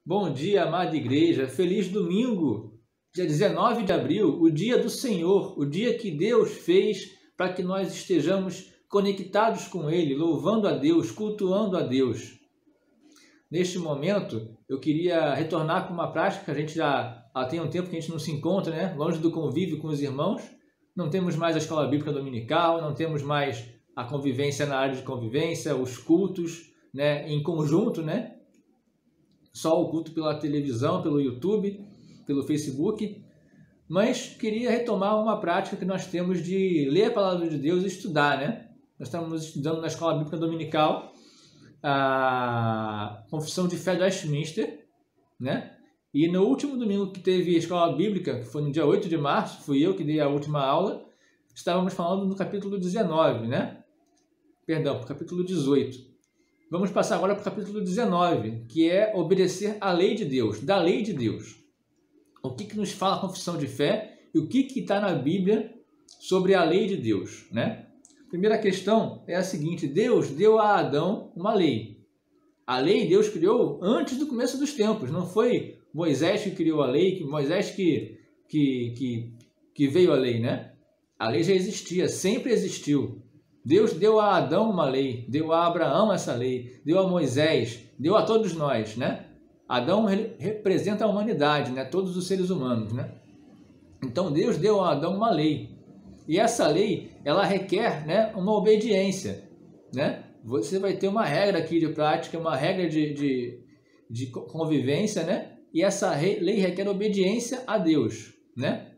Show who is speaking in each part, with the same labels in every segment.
Speaker 1: Bom dia, amada igreja. Feliz domingo, dia 19 de abril, o dia do Senhor, o dia que Deus fez para que nós estejamos conectados com Ele, louvando a Deus, cultuando a Deus. Neste momento, eu queria retornar com uma prática que a gente já tem um tempo que a gente não se encontra, né? Longe do convívio com os irmãos. Não temos mais a escola bíblica dominical, não temos mais a convivência na área de convivência, os cultos, né, em conjunto, né? Só o culto pela televisão, pelo YouTube, pelo Facebook. Mas queria retomar uma prática que nós temos de ler a palavra de Deus e estudar, né? Nós estamos estudando na escola bíblica dominical a Confissão de Fé de Westminster, né? E no último domingo que teve a escola bíblica, que foi no dia 8 de março, fui eu que dei a última aula, estávamos falando no capítulo 19, né? Perdão, capítulo 18. Vamos passar agora para o capítulo 19, que é obedecer à lei de Deus, da lei de Deus. O que nos fala a confissão de fé e o que está na Bíblia sobre a lei de Deus, né? Primeira questão é a seguinte: Deus deu a Adão uma lei. A lei Deus criou antes do começo dos tempos, não foi Moisés que criou a lei, Moisés que veio a lei, né? A lei já existia, sempre existiu. Deus deu a Adão uma lei, deu a Abraão essa lei, deu a Moisés, deu a todos nós, né? Adão representa a humanidade, né? Todos os seres humanos, né? Então Deus deu a Adão uma lei. E essa lei, ela requer, né, uma obediência, né? Você vai ter uma regra aqui de prática, uma regra de convivência, né? E essa lei requer obediência a Deus, né?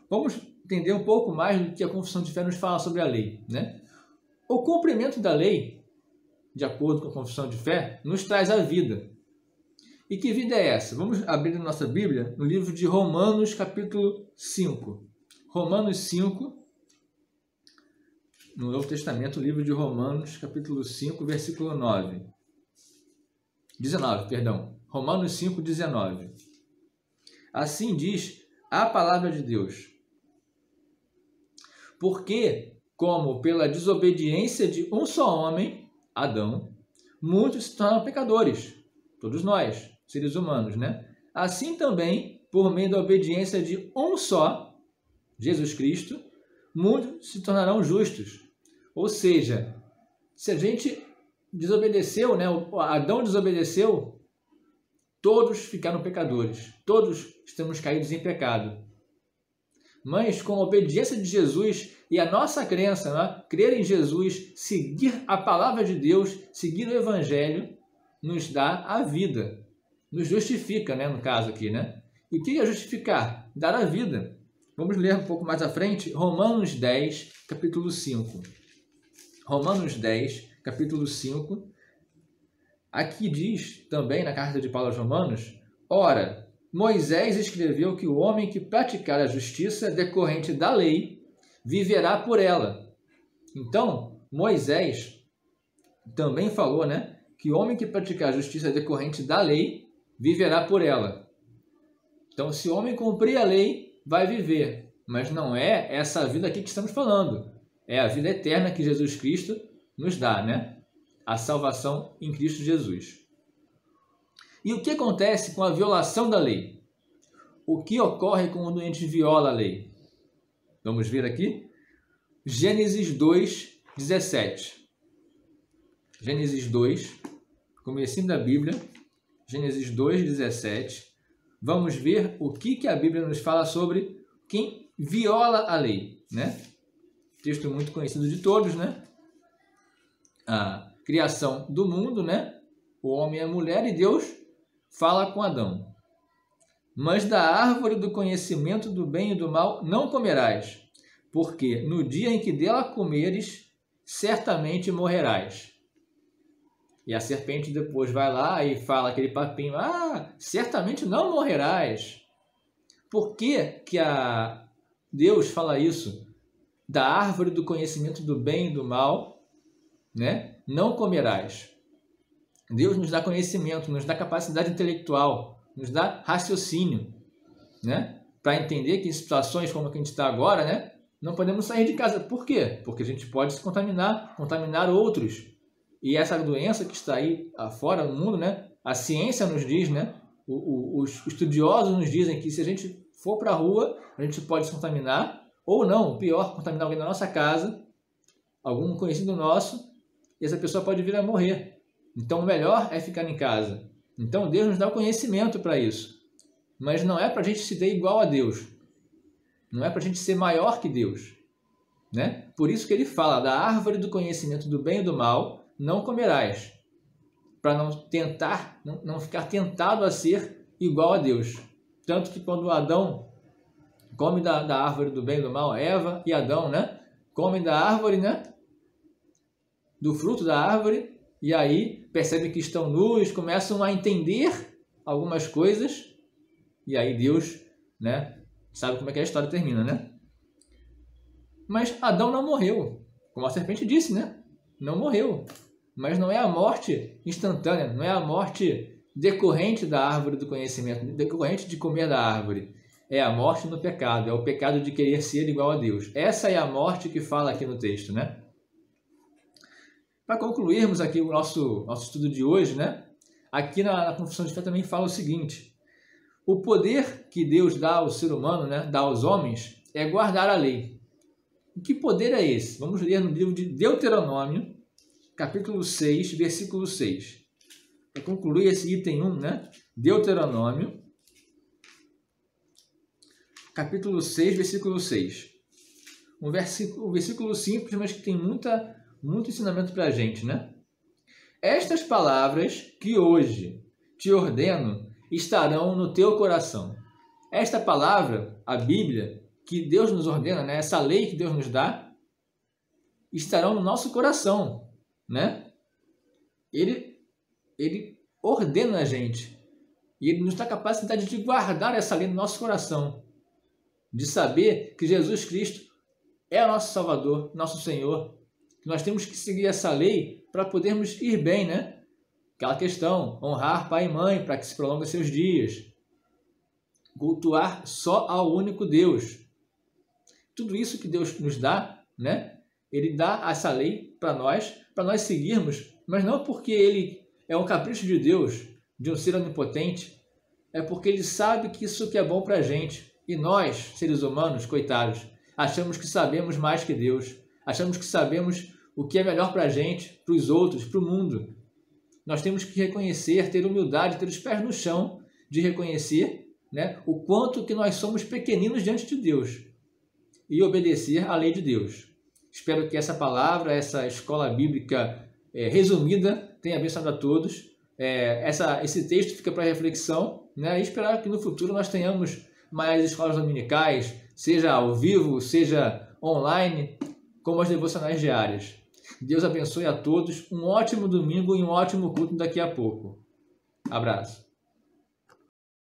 Speaker 1: Vamos entender um pouco mais do que a confissão de fé nos fala sobre a lei, né? O cumprimento da lei, de acordo com a confissão de fé, nos traz a vida. E que vida é essa? Vamos abrir a nossa Bíblia no livro de Romanos, capítulo 5. Romanos 5, no Novo Testamento, o livro de Romanos, capítulo 5, versículo 9. 19, perdão. Romanos 5, 19. Assim diz a palavra de Deus. Porque, como pela desobediência de um só homem, Adão, muitos se tornaram pecadores, todos nós, seres humanos, né? Assim também, por meio da obediência de um só, Jesus Cristo, muitos se tornarão justos. Ou seja, se a gente desobedeceu, né? Adão desobedeceu, todos ficaram pecadores, todos estamos caídos em pecado. Mas com a obediência de Jesus e a nossa crença, né? Crer em Jesus, seguir a palavra de Deus, seguir o Evangelho, nos dá a vida, nos justifica, né? No caso aqui, né? E o que é justificar? Dar a vida. Vamos ler um pouco mais à frente, Romanos 10, capítulo 5. Romanos 10, capítulo 5. Aqui diz também na carta de Paulo aos Romanos: ora, Moisés escreveu que o homem que praticar a justiça decorrente da lei viverá por ela. Então, Moisés também falou, né, que o homem que praticar a justiça decorrente da lei viverá por ela. Então, se o homem cumprir a lei, vai viver. Mas não é essa vida aqui que estamos falando. É a vida eterna que Jesus Cristo nos dá, né? A salvação em Cristo Jesus. E o que acontece com a violação da lei? O que ocorre quando a gente viola a lei? Vamos ver aqui. Gênesis 2, 17. Gênesis 2, comecinho da Bíblia. Gênesis 2, 17. Vamos ver o que a Bíblia nos fala sobre quem viola a lei, né? Texto muito conhecido de todos, né? A criação do mundo, né? O homem e a mulher, e Deus fala com Adão: mas da árvore do conhecimento do bem e do mal não comerás, porque no dia em que dela comeres, certamente morrerás. E a serpente depois vai lá e fala aquele papinho: certamente não morrerás. Por que Deus fala isso? Da árvore do conhecimento do bem e do mal, né? Não comerás. Deus nos dá conhecimento, nos dá capacidade intelectual, nos dá raciocínio, né? Para entender que em situações como a que a gente está agora, né? Não podemos sair de casa. Por quê? Porque a gente pode se contaminar outros. E essa doença que está aí afora no mundo, né? A ciência nos diz, né? os estudiosos nos dizem que se a gente for para a rua, a gente pode se contaminar, ou não, pior, contaminar alguém da nossa casa, algum conhecido nosso, e essa pessoa pode vir a morrer. Então, o melhor é ficar em casa. Então, Deus nos dá o conhecimento para isso. Mas não é para a gente se ter igual a Deus. Não é para a gente ser maior que Deus. Né? Por isso que ele fala, da árvore do conhecimento do bem e do mal, não comerás. Para não ficar tentado a ser igual a Deus. Tanto que quando Adão come da árvore do bem e do mal, Eva e Adão, né? Comem da árvore, né? Do fruto da árvore, e aí percebem que estão nus, começam a entender algumas coisas, e aí Deus, né? Sabe como é que a história termina, né? Mas Adão não morreu, como a serpente disse, né? Não morreu. Mas não é a morte instantânea, não é a morte decorrente da árvore do conhecimento, decorrente de comer da árvore. É a morte no pecado, é o pecado de querer ser igual a Deus. Essa é a morte que fala aqui no texto, né? Para concluirmos aqui o nosso estudo de hoje, né? Aqui na Confissão de Fé também fala o seguinte: o poder que Deus dá ao ser humano, né? Dá aos homens, é guardar a lei. E que poder é esse? Vamos ler no livro de Deuteronômio, capítulo 6, versículo 6. Para concluir esse item 1, né? Deuteronômio, capítulo 6, versículo 6. Um versículo simples, mas que tem muito ensinamento para a gente, né? Estas palavras que hoje te ordeno estarão no teu coração. Esta palavra, a Bíblia, que Deus nos ordena, né? Essa lei que Deus nos dá, estarão no nosso coração, né? Ele ordena a gente. E ele nos dá a capacidade de guardar essa lei no nosso coração. De saber que Jesus Cristo é nosso Salvador, nosso Senhor. Que nós temos que seguir essa lei para podermos ir bem, né? Aquela questão, honrar pai e mãe para que se prolonguem seus dias. Cultuar só ao único Deus. Tudo isso que Deus nos dá, né? Ele dá essa lei para nós seguirmos, mas não porque ele é um capricho de Deus, de um ser onipotente, é porque ele sabe que isso que é bom para a gente. E nós, seres humanos, coitados, achamos que sabemos mais que Deus, achamos que sabemos o que é melhor para a gente, para os outros, para o mundo. Nós temos que reconhecer, ter humildade, ter os pés no chão de reconhecer, né, o quanto que nós somos pequeninos diante de Deus e obedecer à lei de Deus. Espero que essa palavra, essa escola bíblica resumida, tenha abençoado a todos. Esse texto fica para reflexão, né, e esperar que no futuro nós tenhamos mais escolas dominicais, seja ao vivo, seja online, como as devocionais diárias. Deus abençoe a todos, um ótimo domingo e um ótimo culto daqui a pouco. Abraço.